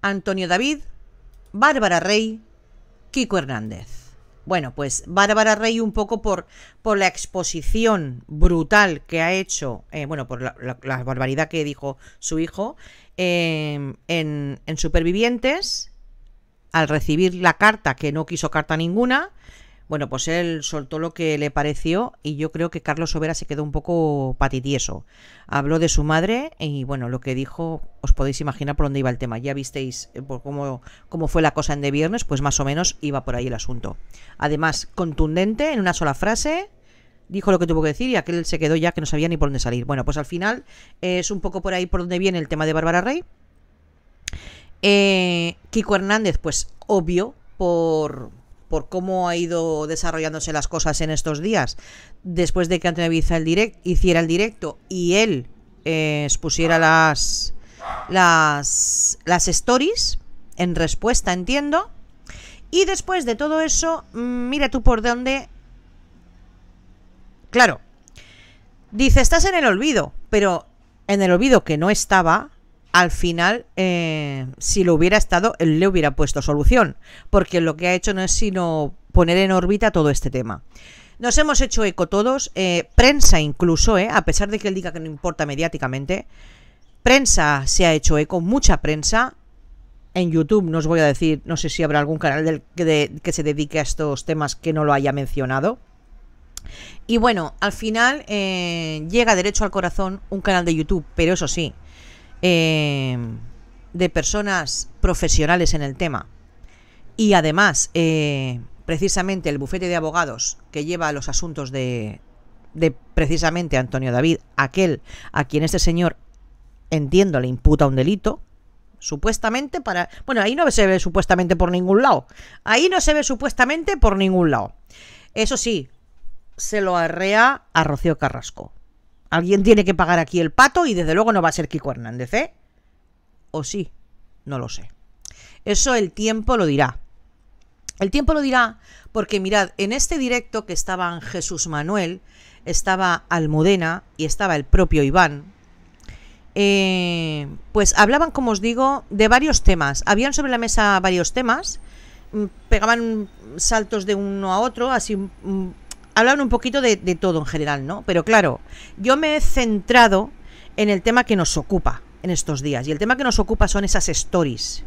Antonio David, Bárbara Rey, Kiko Hernández. Bueno, pues Bárbara Rey un poco por la exposición brutal que ha hecho, por la barbaridad que dijo su hijo en Supervivientes, al recibir la carta, que no quiso carta ninguna. Bueno, pues él soltó lo que le pareció y yo creo que Carlos Sobera se quedó un poco patitieso. Habló de su madre y bueno, lo que dijo, os podéis imaginar por dónde iba el tema. Ya visteis por cómo fue la cosa en De Viernes, pues más o menos iba por ahí el asunto. Además, contundente, en una sola frase, dijo lo que tuvo que decir y aquel se quedó ya que no sabía ni por dónde salir. Bueno, pues al final es un poco por ahí por donde viene el tema de Bárbara Rey. Kiko Hernández, pues obvio, por cómo ha ido desarrollándose las cosas en estos días, después de que Antonio David hiciera el directo y él expusiera las stories en respuesta, entiendo. Y después de todo eso, mira tú por dónde. Claro, dice, estás en el olvido, pero en el olvido que no estaba. Al final, si lo hubiera estado, él le hubiera puesto solución, porque lo que ha hecho no es sino poner en órbita todo este tema. Nos hemos hecho eco todos, prensa incluso, a pesar de que él diga que no importa mediáticamente, prensa se ha hecho eco, mucha prensa. En YouTube no os voy a decir, no sé si habrá algún canal que se dedique a estos temas que no lo haya mencionado. Y bueno, al final llega derecho al corazón un canal de YouTube, pero eso sí, de personas profesionales en el tema y además precisamente el bufete de abogados que lleva los asuntos de precisamente Antonio David, aquel a quien este señor, entiendo, le imputa un delito supuestamente ahí no se ve supuestamente por ningún lado, eso sí, se lo arrea a Rocío Carrasco. Alguien tiene que pagar aquí el pato y desde luego no va a ser Kiko Hernández, ¿eh? ¿O sí? No lo sé. Eso el tiempo lo dirá. El tiempo lo dirá porque mirad, en este directo que estaban Jesús Manuel, estaba Almudena y estaba el propio Iván, pues hablaban, como os digo, de varios temas. Habían sobre la mesa varios temas, pegaban saltos de uno a otro, así... Hablan un poquito de todo en general, ¿no? Pero claro, yo me he centrado en el tema que nos ocupa en estos días. Y el tema que nos ocupa son esas stories.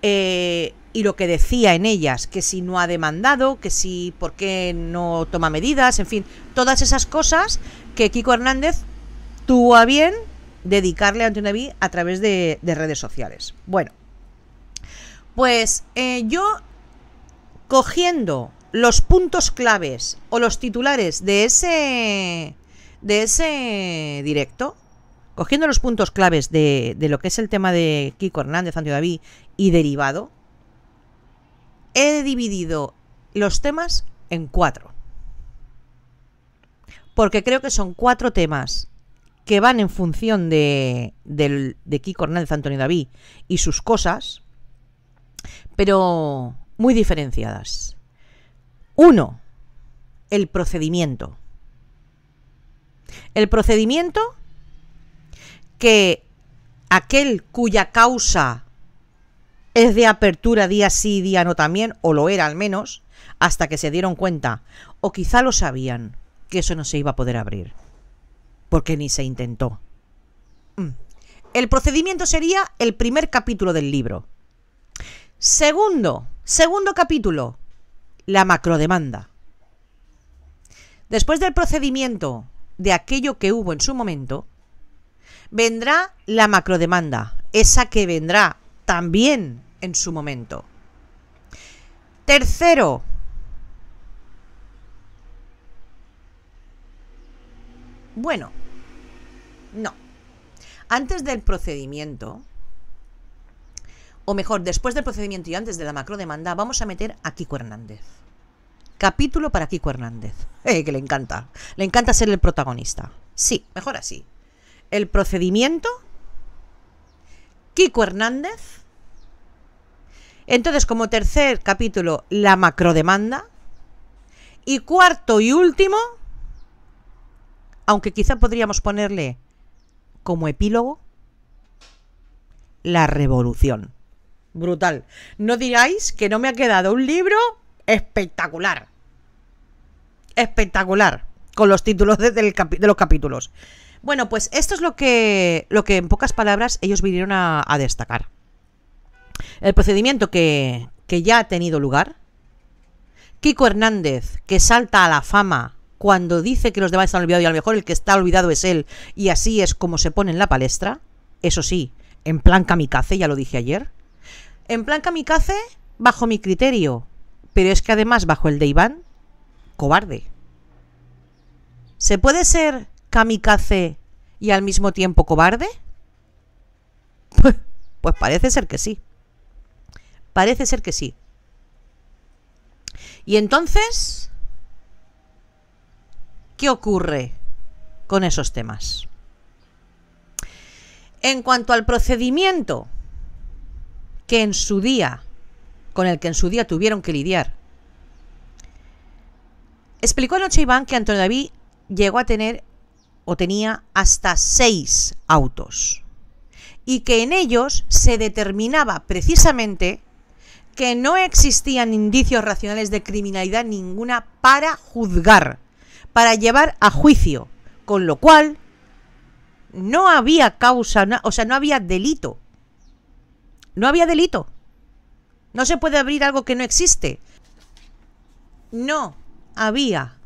Y lo que decía en ellas, que si no ha demandado, que si por qué no toma medidas, en fin, todas esas cosas que Kiko Hernández tuvo a bien dedicarle a Antonio David a través de redes sociales. Bueno, pues yo cogiendo los puntos claves o los titulares de ese directo, cogiendo los puntos claves de lo que es el tema de Kiko Hernández, Antonio David y derivado, he dividido los temas en 4. Porque creo que son 4 temas que van en función de Kiko Hernández, Antonio David y sus cosas, pero muy diferenciadas. 1. El procedimiento. El procedimiento que aquel cuya causa es de apertura día sí, día no también, o lo era al menos, hasta que se dieron cuenta, o quizá lo sabían, que eso no se iba a poder abrir, porque ni se intentó. El procedimiento sería el primer capítulo del libro. Segundo capítulo, la macrodemanda. Después del procedimiento de aquello que hubo en su momento, vendrá la macrodemanda, esa que vendrá también en su momento. Tercero, bueno, no. Antes del procedimiento, o mejor, después del procedimiento y antes de la macrodemanda, vamos a meter a Kiko Hernández. Capítulo para Kiko Hernández. Que le encanta. Le encanta ser el protagonista. Sí, mejor así. El procedimiento, Kiko Hernández. Entonces, como tercer capítulo, la macrodemanda. Y cuarto y último, aunque quizá podríamos ponerle como epílogo, la revolución. Brutal. No digáis que no me ha quedado un libro espectacular. Espectacular. Con los títulos de los capítulos. Bueno, pues esto es lo que en pocas palabras ellos vinieron a destacar. El procedimiento que ya ha tenido lugar. Kiko Hernández, que salta a la fama cuando dice que los demás están olvidados y a lo mejor el que está olvidado es él, y así es como se pone en la palestra. Eso sí, en plan kamikaze, ya lo dije ayer. En plan kamikaze, bajo mi criterio, pero es que además bajo el de Iván, cobarde. ¿Se puede ser kamikaze y al mismo tiempo cobarde? Pues parece ser que sí. Parece ser que sí. Y entonces, ¿qué ocurre con esos temas? En cuanto al procedimiento que en su día, con el que en su día tuvieron que lidiar, explicó anoche Iván que Antonio David llegó a tener o tenía hasta 6 autos y que en ellos se determinaba precisamente que no existían indicios racionales de criminalidad ninguna para juzgar, para llevar a juicio, con lo cual no había causa, o sea, no había delito. No había delito. No se puede abrir algo que no existe. No había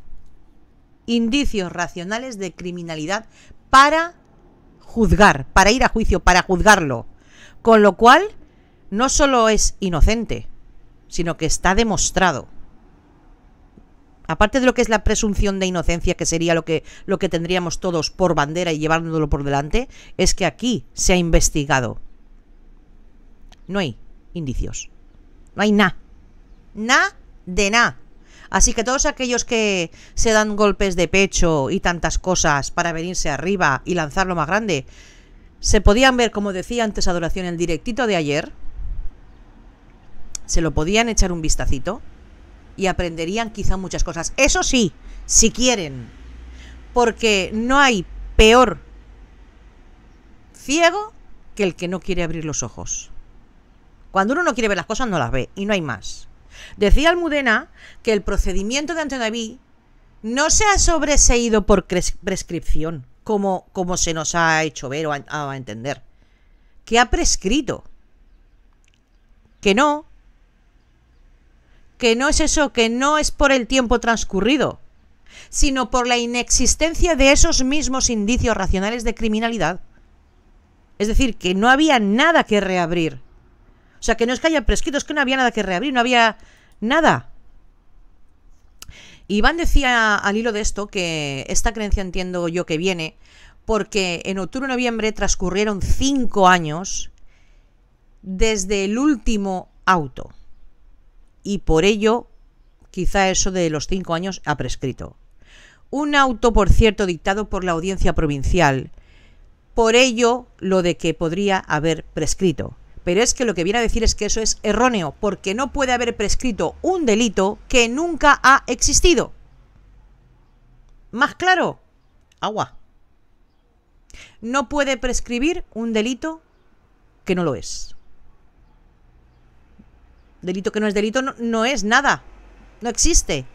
indicios racionales de criminalidad para juzgar, para ir a juicio, para juzgarlo. Con lo cual, no solo es inocente, sino que está demostrado. Aparte de lo que es la presunción de inocencia, que sería lo que tendríamos todos por bandera y llevándolo por delante, es que aquí se ha investigado. No hay indicios. No hay nada. Nada de nada. Así que todos aquellos que se dan golpes de pecho y tantas cosas para venirse arriba y lanzarlo más grande, se podían ver, como decía antes Adoración, el directito de ayer. Se lo podían echar un vistacito y aprenderían quizá muchas cosas. Eso sí, si quieren. Porque no hay peor ciego que el que no quiere abrir los ojos. Cuando uno no quiere ver las cosas, no las ve. Y no hay más. Decía Almudena que el procedimiento de Antonio David no se ha sobreseído por prescripción, como se nos ha hecho ver o a entender. Que ha prescrito. Que no es eso, que no es por el tiempo transcurrido, sino por la inexistencia de esos mismos indicios racionales de criminalidad. Es decir, que no había nada que reabrir. O sea, que no es que haya prescrito, es que no había nada que reabrir, no había nada. Iván decía al hilo de esto que esta creencia entiendo yo que viene porque en octubre-noviembre transcurrieron 5 años desde el último auto. Y por ello, quizá eso de los 5 años ha prescrito. Un auto, por cierto, dictado por la Audiencia Provincial. Por ello, lo de que podría haber prescrito. Pero es que lo que viene a decir es que eso es erróneo, porque no puede haber prescrito un delito que nunca ha existido. ¿Más claro? Agua. No puede prescribir un delito que no lo es. Delito que no es delito no es nada. No existe.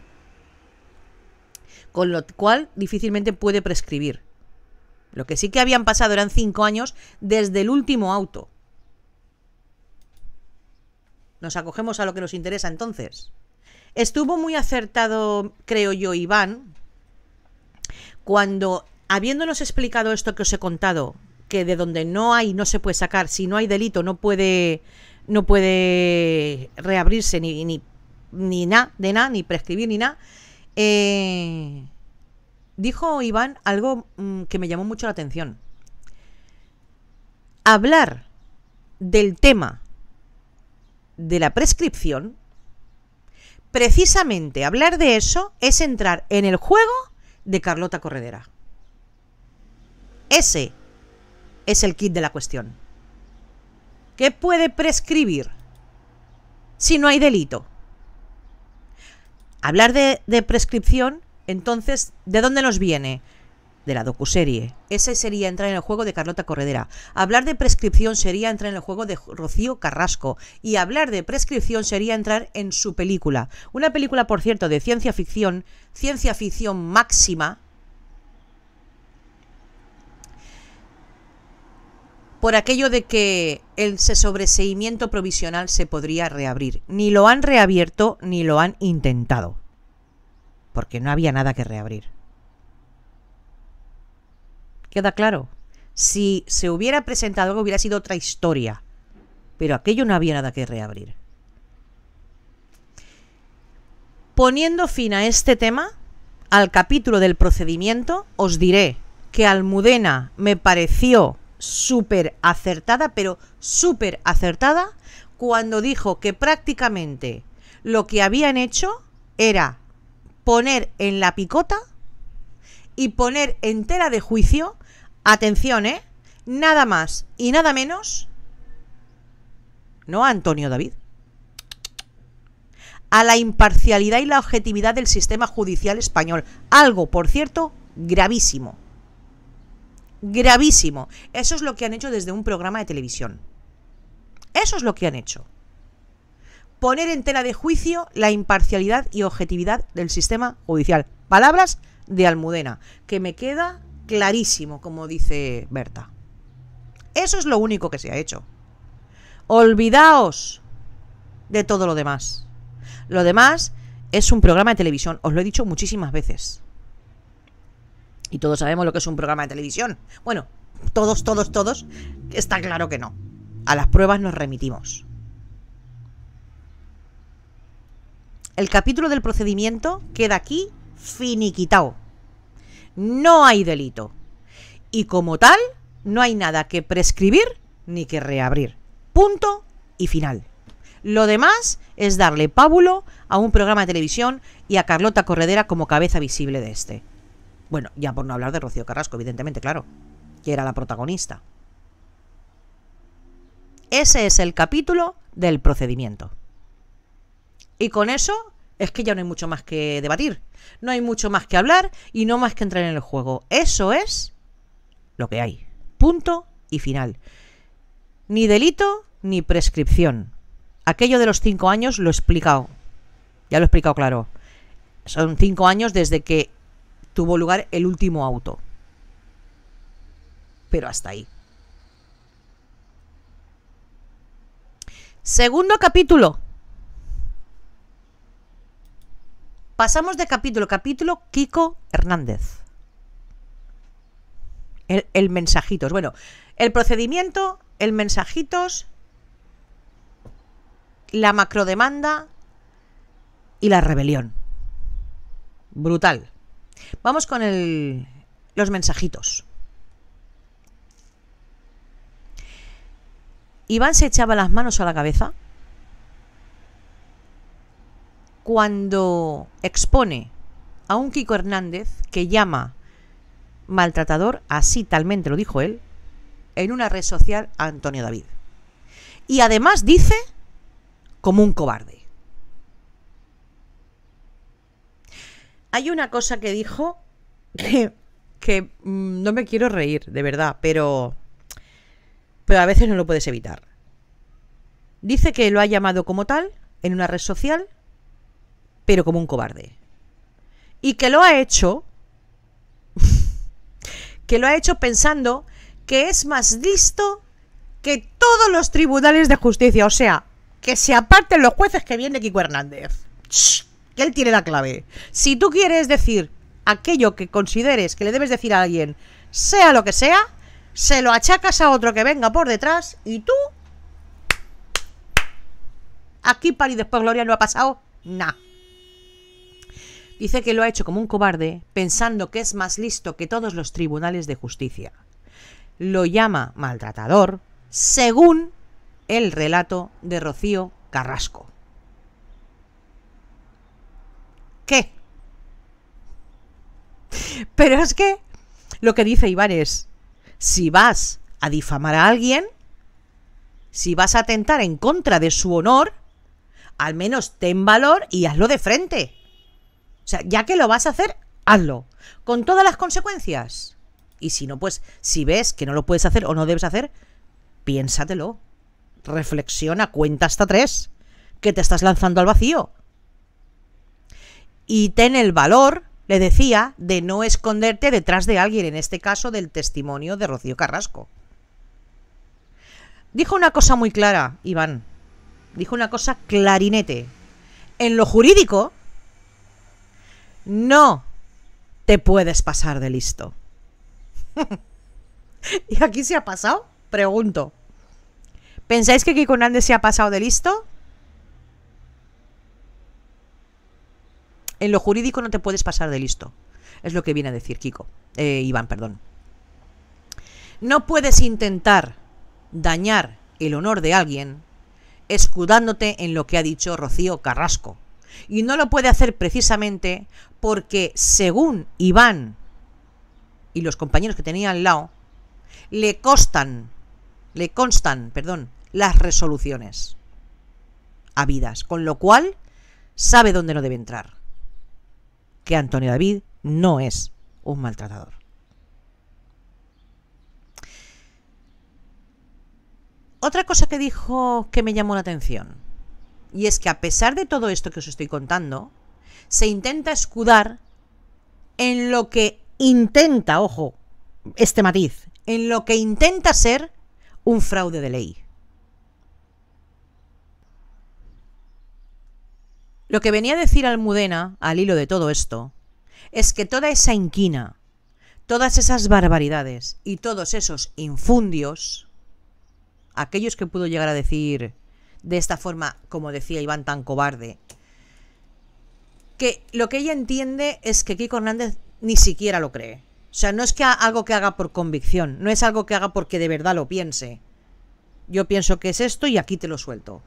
Con lo cual difícilmente puede prescribir. Lo que sí que habían pasado eran 5 años desde el último auto. Nos acogemos a lo que nos interesa entonces. Estuvo muy acertado, creo yo, Iván, cuando, habiéndonos explicado esto que os he contado, que de donde no hay, no se puede sacar, si no hay delito no puede reabrirse ni nada, de nada, ni prescribir ni nada. Dijo Iván algo que me llamó mucho la atención. Hablar del tema de la prescripción, precisamente hablar de eso es entrar en el juego de Carlota Corredera. Ese es el kit de la cuestión. ¿Qué puede prescribir si no hay delito? Hablar de prescripción, entonces, ¿de dónde nos viene? de la docuserie. Ese sería entrar en el juego de Carlota Corredera. Hablar de prescripción sería entrar en el juego de Rocío Carrasco. Y hablar de prescripción sería entrar en su película. Una película, por cierto, de ciencia ficción máxima, por aquello de que el sobreseimiento provisional se podría reabrir. Ni lo han reabierto ni lo han intentado, porque no había nada que reabrir. ¿Queda claro? Si se hubiera presentado algo hubiera sido otra historia, pero aquello no había nada que reabrir. Poniendo fin a este tema, al capítulo del procedimiento, os diré que Almudena me pareció súper acertada, pero súper acertada, cuando dijo que prácticamente lo que habían hecho era poner en la picota y poner en tela de juicio, atención, nada más y nada menos, no a Antonio David, a la imparcialidad y la objetividad del sistema judicial español. Algo, por cierto, gravísimo. Gravísimo. Eso es lo que han hecho desde un programa de televisión. Eso es lo que han hecho. Poner en tela de juicio la imparcialidad y objetividad del sistema judicial. Palabras de Almudena, que me queda clarísimo, como dice Berta. Eso es lo único que se ha hecho. Olvidaos de todo lo demás. Lo demás es un programa de televisión, os lo he dicho muchísimas veces. Y todos sabemos lo que es un programa de televisión. Bueno, todos, está claro que no. A las pruebas nos remitimos. El capítulo del procedimiento queda aquí finiquitado. No hay delito. Y como tal, no hay nada que prescribir ni que reabrir. Punto y final. Lo demás es darle pábulo a un programa de televisión y a Carlota Corredera como cabeza visible de este. Bueno, ya por no hablar de Rocío Carrasco, evidentemente, claro, que era la protagonista. Ese es el capítulo del procedimiento. Y con eso es que ya no hay mucho más que debatir. No hay mucho más que hablar y no más que entrar en el juego. Eso es lo que hay. Punto y final. Ni delito ni prescripción. Aquello de los 5 años lo he explicado. Ya lo he explicado claro. Son 5 años desde que tuvo lugar el último auto. Pero hasta ahí. Segundo capítulo. Pasamos de capítulo a capítulo. Kiko Hernández. El mensajitos. Bueno, el procedimiento, el mensajitos, la macrodemanda y la rebelión. Brutal. Vamos con los mensajitos. Iván se echaba las manos a la cabeza cuando expone a un Kiko Hernández que llama maltratador, así talmente lo dijo él, en una red social a Antonio David. Y además dice como un cobarde. Hay una cosa que dijo que no me quiero reír, de verdad, pero a veces no lo puedes evitar. Dice que lo ha llamado como tal en una red social, pero como un cobarde. Y que lo ha hecho pensando que es más listo que todos los tribunales de justicia. O sea, que se aparten los jueces que viene Kiko Hernández. Que él tiene la clave. Si tú quieres decir aquello que consideres que le debes decir a alguien, sea lo que sea, se lo achacas a otro que venga por detrás y tú... Aquí para y después Gloria no ha pasado nada. Dice que lo ha hecho como un cobarde, pensando que es más listo que todos los tribunales de justicia. Lo llama maltratador, según el relato de Rocío Carrasco. ¿Qué? Pero es que lo que dice Iván es, si vas a difamar a alguien, si vas a atentar en contra de su honor, al menos ten valor y hazlo de frente. O sea, ya que lo vas a hacer, hazlo. Con todas las consecuencias. Y si no, pues si ves que no lo puedes hacer o no debes hacer, piénsatelo. Reflexiona, cuenta hasta 3, que te estás lanzando al vacío. Y ten el valor, le decía, de no esconderte detrás de alguien, en este caso del testimonio de Rocío Carrasco. Dijo una cosa muy clara, Iván. Dijo una cosa clarinete. En lo jurídico, no te puedes pasar de listo. ¿Y aquí se ha pasado? Pregunto. ¿Pensáis que Kiko Hernández se ha pasado de listo? En lo jurídico no te puedes pasar de listo. Es lo que viene a decir Iván, perdón. No puedes intentar dañar el honor de alguien escudándote en lo que ha dicho Rocío Carrasco. Y no lo puede hacer precisamente porque, según Iván y los compañeros que tenía al lado, le constan, las resoluciones habidas, con lo cual sabe dónde no debe entrar. Que Antonio David no es un maltratador. Otra cosa que dijo que me llamó la atención, y es que a pesar de todo esto que os estoy contando, se intenta escudar en lo que intenta, ojo, este matiz, en lo que intenta ser un fraude de ley. Lo que venía a decir Almudena, al hilo de todo esto, es que toda esa inquina, todas esas barbaridades y todos esos infundios, aquellos que pudo llegar a decir de esta forma, como decía Iván, tan cobarde, que lo que ella entiende es que Kiko Hernández ni siquiera lo cree. O sea, no es que algo que haga por convicción, no es algo que haga porque de verdad lo piense. Yo pienso que es esto y aquí te lo suelto.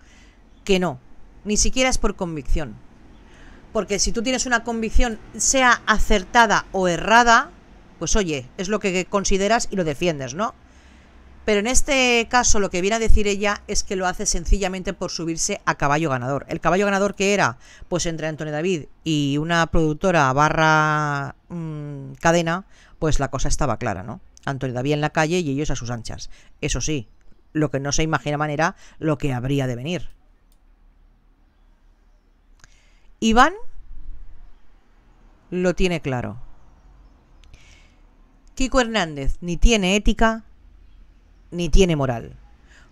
Que no, ni siquiera es por convicción. Porque si tú tienes una convicción, sea acertada o errada, pues oye, es lo que consideras y lo defiendes, ¿no? Pero en este caso lo que viene a decir ella es que lo hace sencillamente por subirse a caballo ganador. ¿El caballo ganador qué era? Pues entre Antonio David y una productora barra cadena, pues la cosa estaba clara, ¿no? Antonio David en la calle y ellos a sus anchas. Eso sí, lo que no se imaginaban era lo que habría de venir. Iván lo tiene claro. Kiko Hernández ni tiene ética ni tiene moral.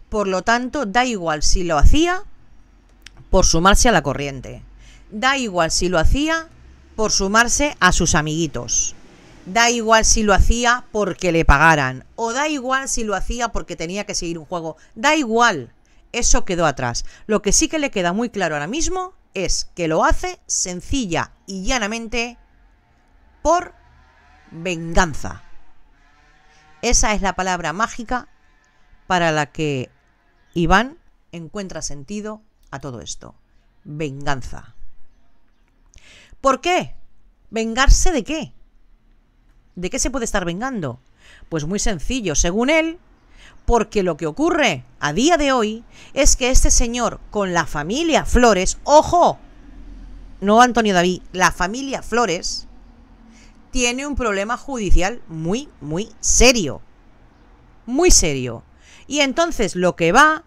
Por lo tanto, da igual si lo hacía por sumarse a la corriente. Da igual si lo hacía por sumarse a sus amiguitos. Da igual si lo hacía porque le pagaran. O da igual si lo hacía porque tenía que seguir un juego. Da igual. Eso quedó atrás. Lo que sí que le queda muy claro ahora mismo es que lo hace sencilla y llanamente por venganza. Esa es la palabra mágica para la que Iván encuentra sentido a todo esto. Venganza. ¿Por qué? ¿Vengarse de qué? ¿De qué se puede estar vengando? Pues muy sencillo, según él, porque lo que ocurre a día de hoy es que este señor con la familia Flores, ojo, no Antonio David, la familia Flores, tiene un problema judicial muy, muy serio. Muy serio. Y entonces lo que va,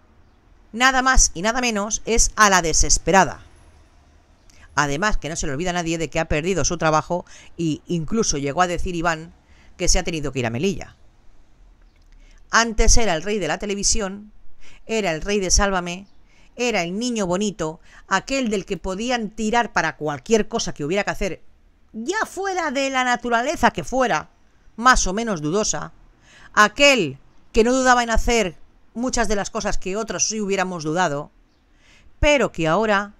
nada más y nada menos, es a la desesperada. Además, que no se le olvida a nadie de que ha perdido su trabajo e incluso llegó a decir Iván que se ha tenido que ir a Melilla. Antes era el rey de la televisión, era el rey de Sálvame, era el niño bonito, aquel del que podían tirar para cualquier cosa que hubiera que hacer, ya fuera de la naturaleza que fuera, más o menos dudosa, aquel que no dudaba en hacer muchas de las cosas que otros sí hubiéramos dudado, pero que ahora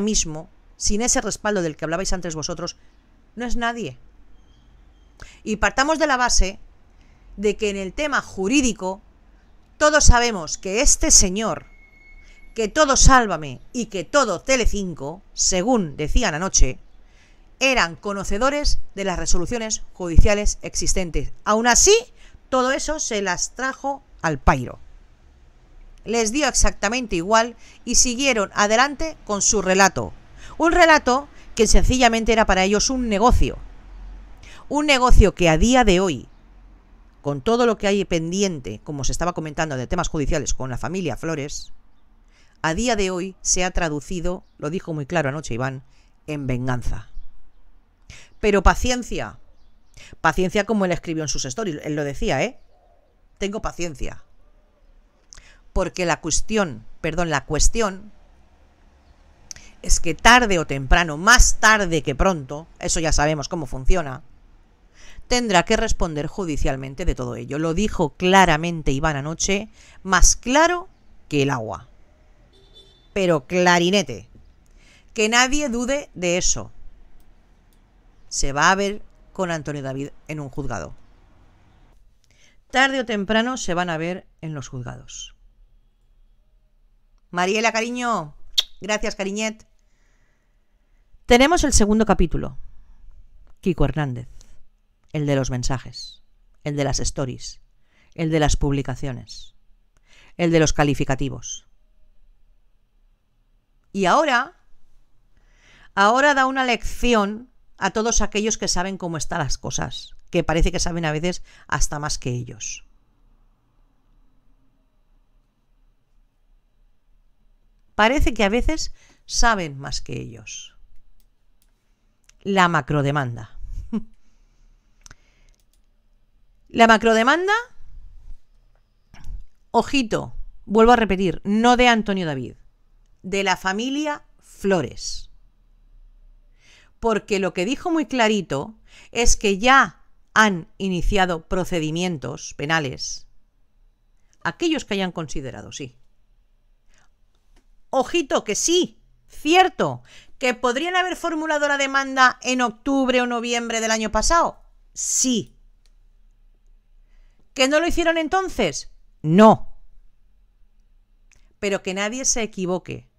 mismo, sin ese respaldo del que hablabais antes vosotros, no es nadie. Y partamos de la base de que en el tema jurídico todos sabemos que este señor, que todo Sálvame y que todo Telecinco, según decían anoche, eran conocedores de las resoluciones judiciales existentes. Aún así, todo eso se las trajo al pairo. Les dio exactamente igual y siguieron adelante con su relato. Un relato que sencillamente era para ellos un negocio. Un negocio que a día de hoy con todo lo que hay pendiente, como se estaba comentando, de temas judiciales con la familia Flores, a día de hoy se ha traducido, lo dijo muy claro anoche Iván, en venganza. Pero paciencia. Paciencia como él escribió en sus stories. Él lo decía, ¿eh? Tengo paciencia. Porque la cuestión es que tarde o temprano, más tarde que pronto, eso ya sabemos cómo funciona, tendrá que responder judicialmente de todo ello. Lo dijo claramente Iván anoche, más claro que el agua. Pero clarinete. Que nadie dude de eso. Se va a ver con Antonio David en un juzgado. Tarde o temprano se van a ver en los juzgados. Mariela, cariño. Gracias, cariñet. Tenemos el segundo capítulo. Kiko Hernández. El de los mensajes. El de las stories. El de las publicaciones. El de los calificativos. Y ahora da una lección a todos aquellos que saben cómo están las cosas, que parece que saben a veces hasta más que ellos. Parece que a veces saben más que ellos. La macrodemanda. La macrodemanda, ojito, vuelvo a repetir, no de Antonio David, de la familia Flores. Porque lo que dijo muy clarito es que ya han iniciado procedimientos penales, aquellos que hayan considerado, sí. Ojito, que sí, cierto, que podrían haber formulado la demanda en octubre o noviembre del año pasado, sí. ¿Que no lo hicieron entonces? No. Pero que nadie se equivoque.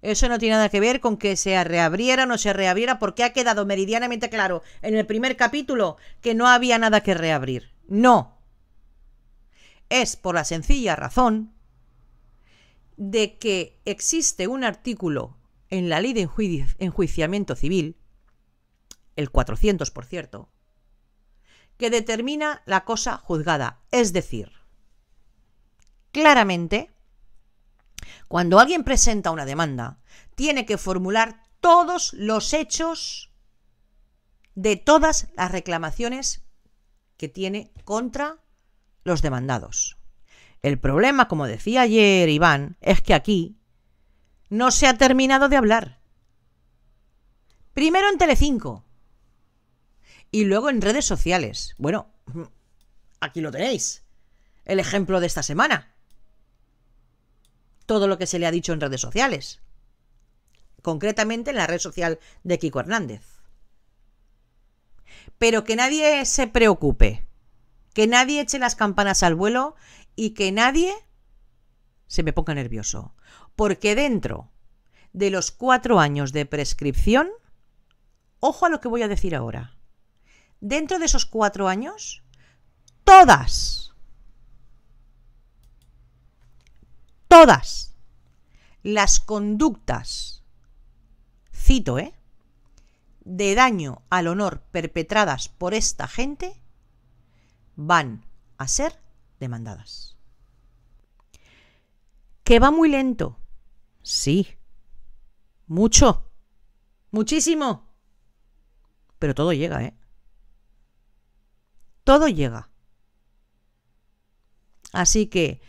Eso no tiene nada que ver con que se reabriera o no se reabriera, porque ha quedado meridianamente claro en el primer capítulo que no había nada que reabrir. No. Es por la sencilla razón de que existe un artículo en la ley de enjuiciamiento civil, el 400 por cierto, que determina la cosa juzgada. Es decir, claramente, cuando alguien presenta una demanda, tiene que formular todos los hechos de todas las reclamaciones que tiene contra los demandados. El problema, como decía ayer Iván, es que aquí no se ha terminado de hablar. Primero en Telecinco y luego en redes sociales. Bueno, aquí lo tenéis. El ejemplo de esta semana. Todo lo que se le ha dicho en redes sociales. Concretamente en la red social de Kiko Hernández. Pero que nadie se preocupe. Que nadie eche las campanas al vuelo y que nadie se me ponga nervioso. Porque dentro de los 4 años de prescripción, ojo a lo que voy a decir ahora. Dentro de esos 4 años, todas las conductas, cito, de daño al honor perpetradas por esta gente van a ser demandadas. ¿Que va muy lento? Sí. Mucho. Muchísimo. Pero todo llega, Todo llega. Así que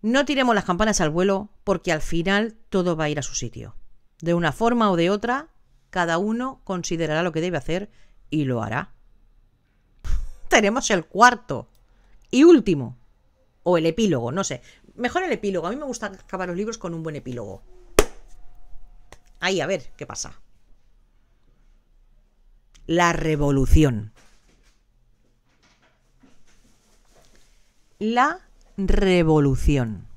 no tiremos las campanas al vuelo, porque al final todo va a ir a su sitio. De una forma o de otra, cada uno considerará lo que debe hacer y lo hará. Tenemos el cuarto y último, o el epílogo, no sé. Mejor el epílogo. A mí me gusta acabar los libros con un buen epílogo. Ahí, a ver qué pasa. La revolución. La revolución.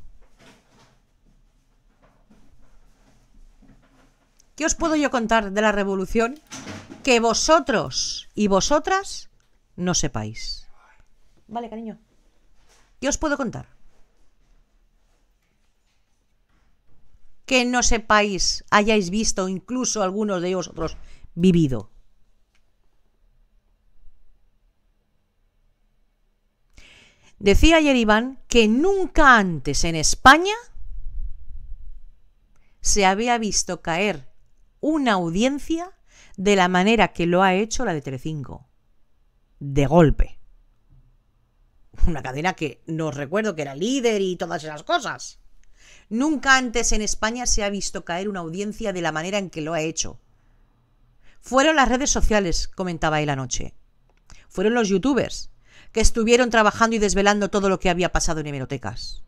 ¿Qué os puedo yo contar de la revolución que vosotros y vosotras no sepáis? Vale, cariño. ¿Qué os puedo contar? Que no sepáis, hayáis visto, incluso algunos de vosotros vivido. Decía ayer Iván que nunca antes en España se había visto caer una audiencia de la manera que lo ha hecho la de Telecinco. De golpe. Una cadena que no recuerdo que era líder y todas esas cosas. Nunca antes en España se ha visto caer una audiencia de la manera en que lo ha hecho. Fueron las redes sociales, comentaba él anoche. Fueron los youtubers que estuvieron trabajando y desvelando todo lo que había pasado en hemerotecas.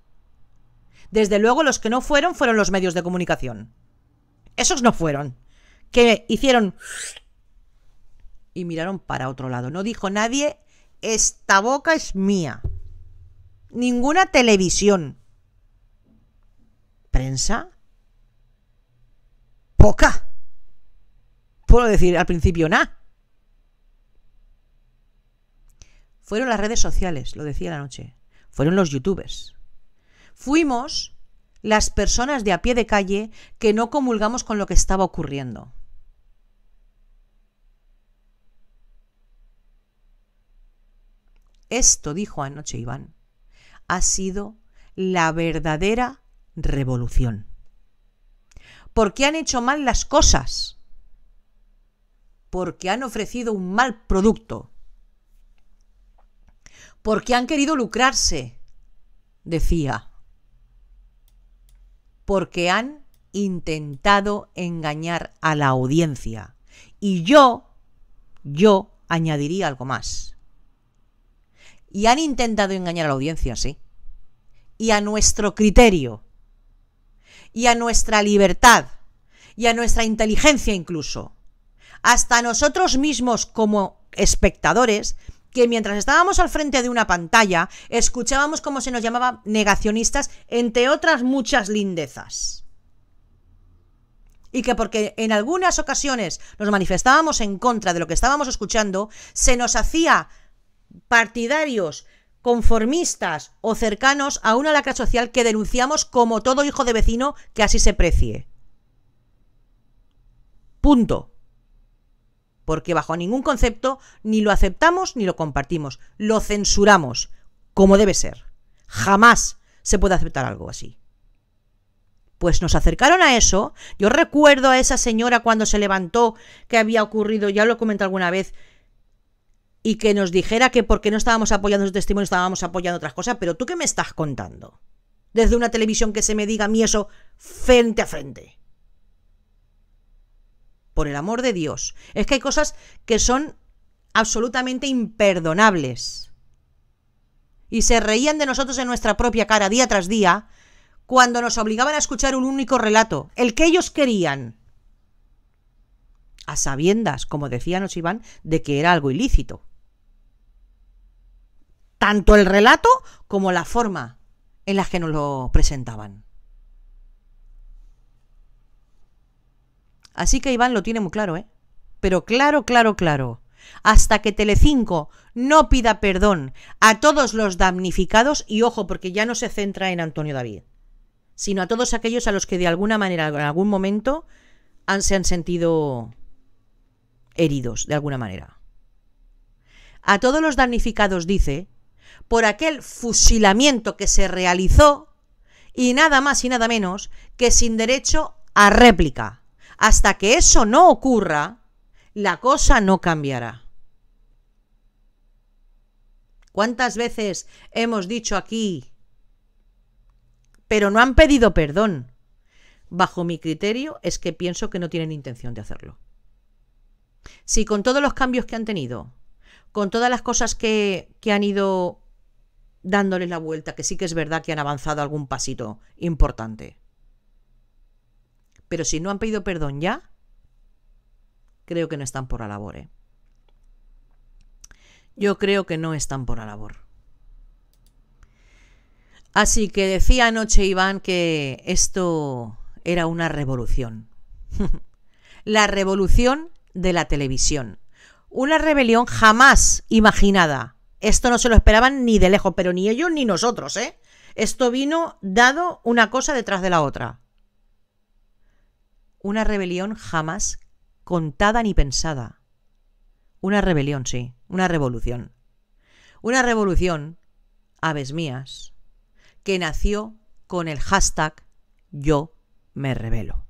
Desde luego los que no fueron los medios de comunicación. Esos no fueron. Que hicieron y miraron para otro lado. No dijo nadie, esta boca es mía. Ninguna televisión. ¿Prensa? Poca. Puedo decir al principio nada. Fueron las redes sociales, lo decía la noche. Fueron los youtubers. Fuimos las personas de a pie de calle que no comulgamos con lo que estaba ocurriendo. Esto, dijo anoche Iván, ha sido la verdadera revolución. Porque han hecho mal las cosas. Porque han ofrecido un mal producto. Porque han querido lucrarse, decía. Porque han intentado engañar a la audiencia. Y yo añadiría algo más. Y han intentado engañar a la audiencia, sí. Y a nuestro criterio. Y a nuestra libertad. Y a nuestra inteligencia incluso. Hasta nosotros mismos como espectadores, que mientras estábamos al frente de una pantalla, escuchábamos cómo se nos llamaba negacionistas, entre otras muchas lindezas. Y que porque en algunas ocasiones nos manifestábamos en contra de lo que estábamos escuchando, se nos hacía partidarios, conformistas o cercanos a una lacra social que denunciamos como todo hijo de vecino que así se precie. Punto. Porque bajo ningún concepto ni lo aceptamos ni lo compartimos. Lo censuramos, como debe ser. Jamás se puede aceptar algo así. Pues nos acercaron a eso. Yo recuerdo a esa señora cuando se levantó que había ocurrido, ya lo he comentado alguna vez, y que nos dijera que porque no estábamos apoyando su testimonio, estábamos apoyando otras cosas. Pero ¿tú qué me estás contando? Desde una televisión que se me diga a mí eso frente a frente. Por el amor de Dios. Es que hay cosas que son absolutamente imperdonables. Y se reían de nosotros en nuestra propia cara día tras día cuando nos obligaban a escuchar un único relato, el que ellos querían. A sabiendas, como decía anoche Iván, de que era algo ilícito. Tanto el relato como la forma en la que nos lo presentaban. Así que Iván lo tiene muy claro, ¿eh? Pero claro. Hasta que Telecinco no pida perdón a todos los damnificados, y ojo, porque ya no se centra en Antonio David, sino a todos aquellos a los que de alguna manera, en algún momento, se han sentido heridos, de alguna manera. A todos los damnificados, dice, por aquel fusilamiento que se realizó, y nada más y nada menos que sin derecho a réplica. Hasta que eso no ocurra, la cosa no cambiará. ¿Cuántas veces hemos dicho aquí, pero no han pedido perdón? Bajo mi criterio es que pienso que no tienen intención de hacerlo. Si con todos los cambios que han tenido, con todas las cosas que han ido dándoles la vuelta, que sí que es verdad que han avanzado algún pasito importante, pero si no han pedido perdón ya, creo que no están por la labor, ¿eh? Yo creo que no están por la labor. Así que decía anoche Iván que esto era una revolución. La revolución de la televisión. Una rebelión jamás imaginada. Esto no se lo esperaban ni de lejos, pero ni ellos ni nosotros, ¿eh? Esto vino dado una cosa detrás de la otra. Una rebelión jamás contada ni pensada. Una rebelión, sí, una revolución. Una revolución Aves Mías, que nació con el hashtag Yo Me Rebelo.